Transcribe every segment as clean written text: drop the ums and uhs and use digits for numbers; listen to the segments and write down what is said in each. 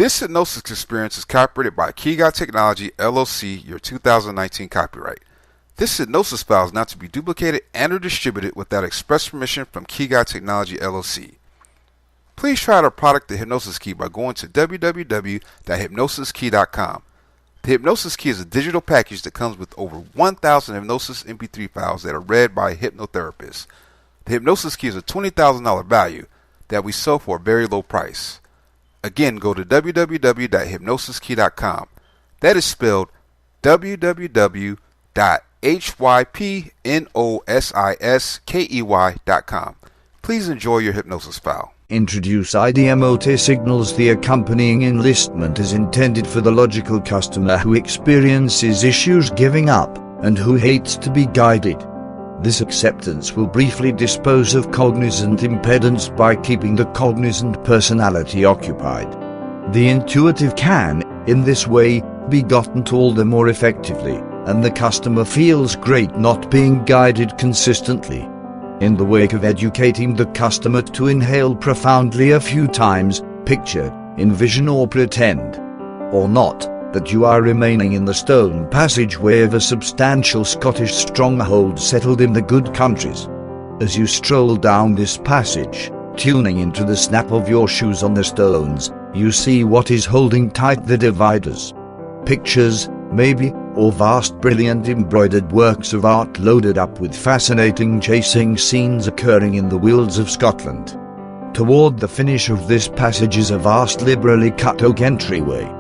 This hypnosis experience is copyrighted by Key Guy Technology, LLC, your 2019 copyright. This hypnosis file is not to be duplicated and or distributed without express permission from Key Guy Technology, LLC. Please try out our product, the Hypnosis Key, by going to www.hypnosiskey.com. The Hypnosis Key is a digital package that comes with over 1,000 Hypnosis Mp3 files that are read by a hypnotherapist. The Hypnosis Key is a $20,000 value that we sell for a very low price. Again, go to www.hypnosiskey.com. That is spelled www.hypnosiskey.com. Please enjoy your hypnosis file. Introduce IDMOT signals. The accompanying enlistment is intended for the logical customer who experiences issues giving up and who hates to be guided. This acceptance will briefly dispose of cognizant impedance by keeping the cognizant personality occupied. The intuitive can, in this way, be gotten to all the more effectively, and the customer feels great not being guided consistently. In the wake of educating the customer to inhale profoundly a few times, picture, envision or pretend, or not, that you are remaining in the stone passageway of a substantial Scottish stronghold settled in the good countries. As you stroll down this passage, tuning into the snap of your shoes on the stones, you see what is holding tight the dividers. Pictures, maybe, or vast brilliant embroidered works of art loaded up with fascinating chasing scenes occurring in the wilds of Scotland. Toward the finish of this passage is a vast liberally cut oak entryway.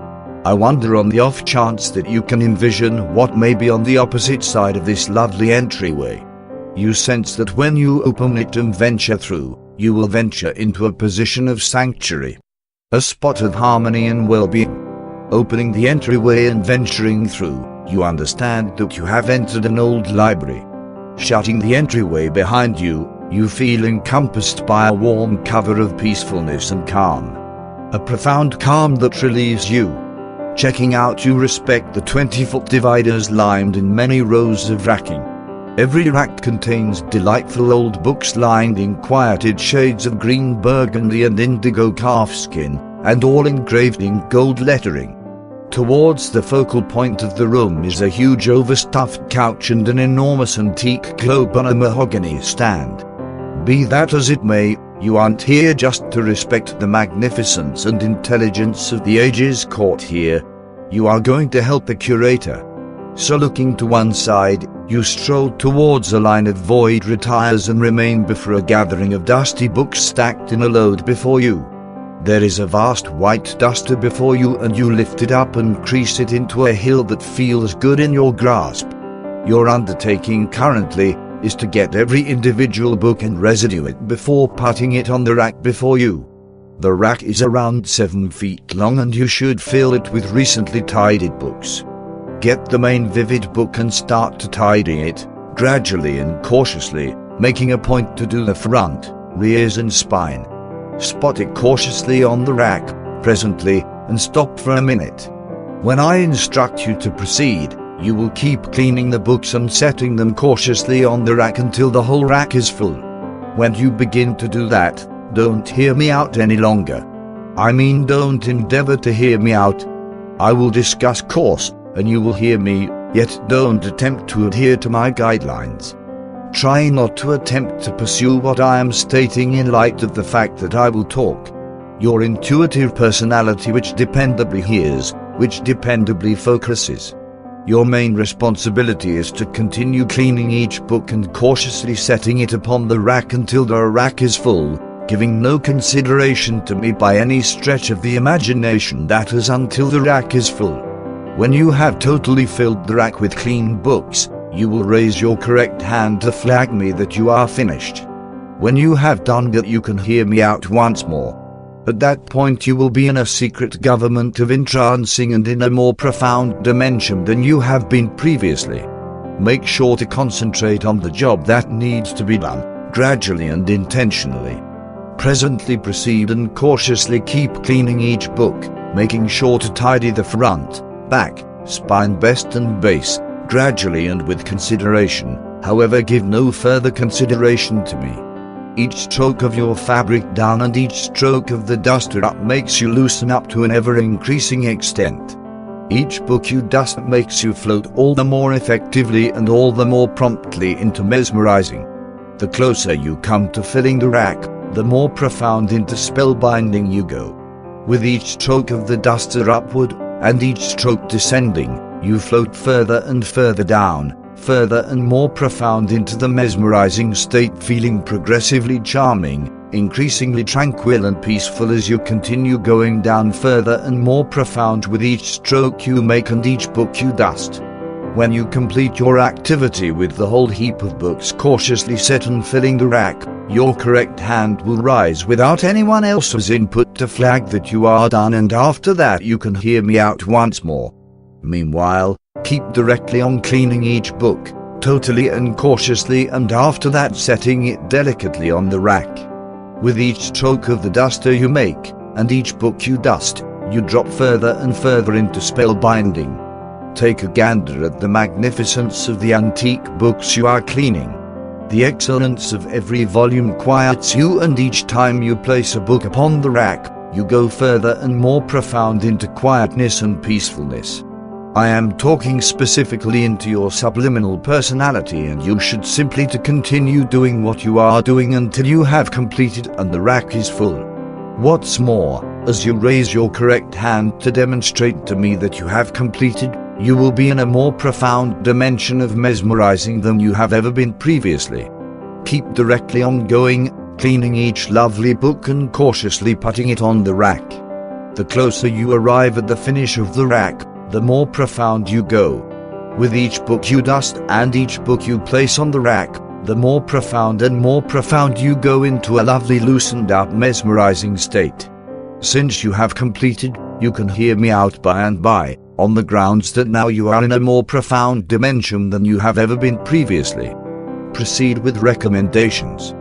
I wonder, on the off chance that you can envision what may be on the opposite side of this lovely entryway. You sense that when you open it and venture through, you will venture into a position of sanctuary, a spot of harmony and well-being. Opening the entryway and venturing through, you understand that you have entered an old library. Shutting the entryway behind you, you feel encompassed by a warm cover of peacefulness and calm. A profound calm that relieves you. Checking out, you respect the 20-foot dividers lined in many rows of racking. Every rack contains delightful old books lined in quieted shades of green burgundy and indigo calfskin, and all engraved in gold lettering. Towards the focal point of the room is a huge overstuffed couch and an enormous antique globe on a mahogany stand. Be that as it may, you aren't here just to respect the magnificence and intelligence of the ages caught here. You are going to help the curator. So looking to one side, you stroll towards a line of void retires and remain before a gathering of dusty books stacked in a load before you. There is a vast white duster before you, and you lift it up and crease it into a hill that feels good in your grasp. Your undertaking currently is to get every individual book and residue it before putting it on the rack before you. The rack is around 7 feet long and you should fill it with recently tidied books. Get the main vivid book and start to tidy it, gradually and cautiously, making a point to do the front, rears and spine. Spot it cautiously on the rack, presently, and stop for a minute. When I instruct you to proceed, you will keep cleaning the books and setting them cautiously on the rack until the whole rack is full. When you begin to do that, don't hear me out any longer. I mean, don't endeavor to hear me out. I will discuss course, and you will hear me, yet don't attempt to adhere to my guidelines. Try not to attempt to pursue what I am stating in light of the fact that I will talk. Your intuitive personality, which dependably hears, which dependably focuses. Your main responsibility is to continue cleaning each book and cautiously setting it upon the rack until the rack is full, giving no consideration to me by any stretch of the imagination. That is until the rack is full. When you have totally filled the rack with clean books, you will raise your correct hand to flag me that you are finished. When you have done that, you can hear me out once more. At that point you will be in a secret government of entrancing and in a more profound dimension than you have been previously. Make sure to concentrate on the job that needs to be done, gradually and intentionally. Presently proceed and cautiously keep cleaning each book, making sure to tidy the front, back, spine, breast and base, gradually and with consideration, however give no further consideration to me. Each stroke of your fabric down and each stroke of the duster up makes you loosen up to an ever-increasing extent. Each book you dust makes you float all the more effectively and all the more promptly into mesmerizing. The closer you come to filling the rack, the more profound into spellbinding you go. With each stroke of the duster upward, and each stroke descending, you float further and further down, further and more profound into the mesmerizing state, feeling progressively charming, increasingly tranquil and peaceful as you continue going down further and more profound with each stroke you make and each book you dust. When you complete your activity with the whole heap of books cautiously set and filling the rack, your correct hand will rise without anyone else's input to flag that you are done, and after that you can hear me out once more. Meanwhile, keep directly on cleaning each book, totally and cautiously, and after that setting it delicately on the rack. With each stroke of the duster you make, and each book you dust, you drop further and further into spellbinding. Take a gander at the magnificence of the antique books you are cleaning. The excellence of every volume quiets you, and each time you place a book upon the rack, you go further and more profound into quietness and peacefulness. I am talking specifically into your subliminal personality, and you should simply to continue doing what you are doing until you have completed and the rack is full. What's more, as you raise your correct hand to demonstrate to me that you have completed, you will be in a more profound dimension of mesmerizing than you have ever been previously. Keep directly on going, cleaning each lovely book and cautiously putting it on the rack. The closer you arrive at the finish of the rack, the more profound you go. With each book you dust and each book you place on the rack, the more profound and more profound you go into a lovely loosened up mesmerizing state. Since you have completed, you can hear me out by and by, on the grounds that now you are in a more profound dimension than you have ever been previously. Proceed with recommendations.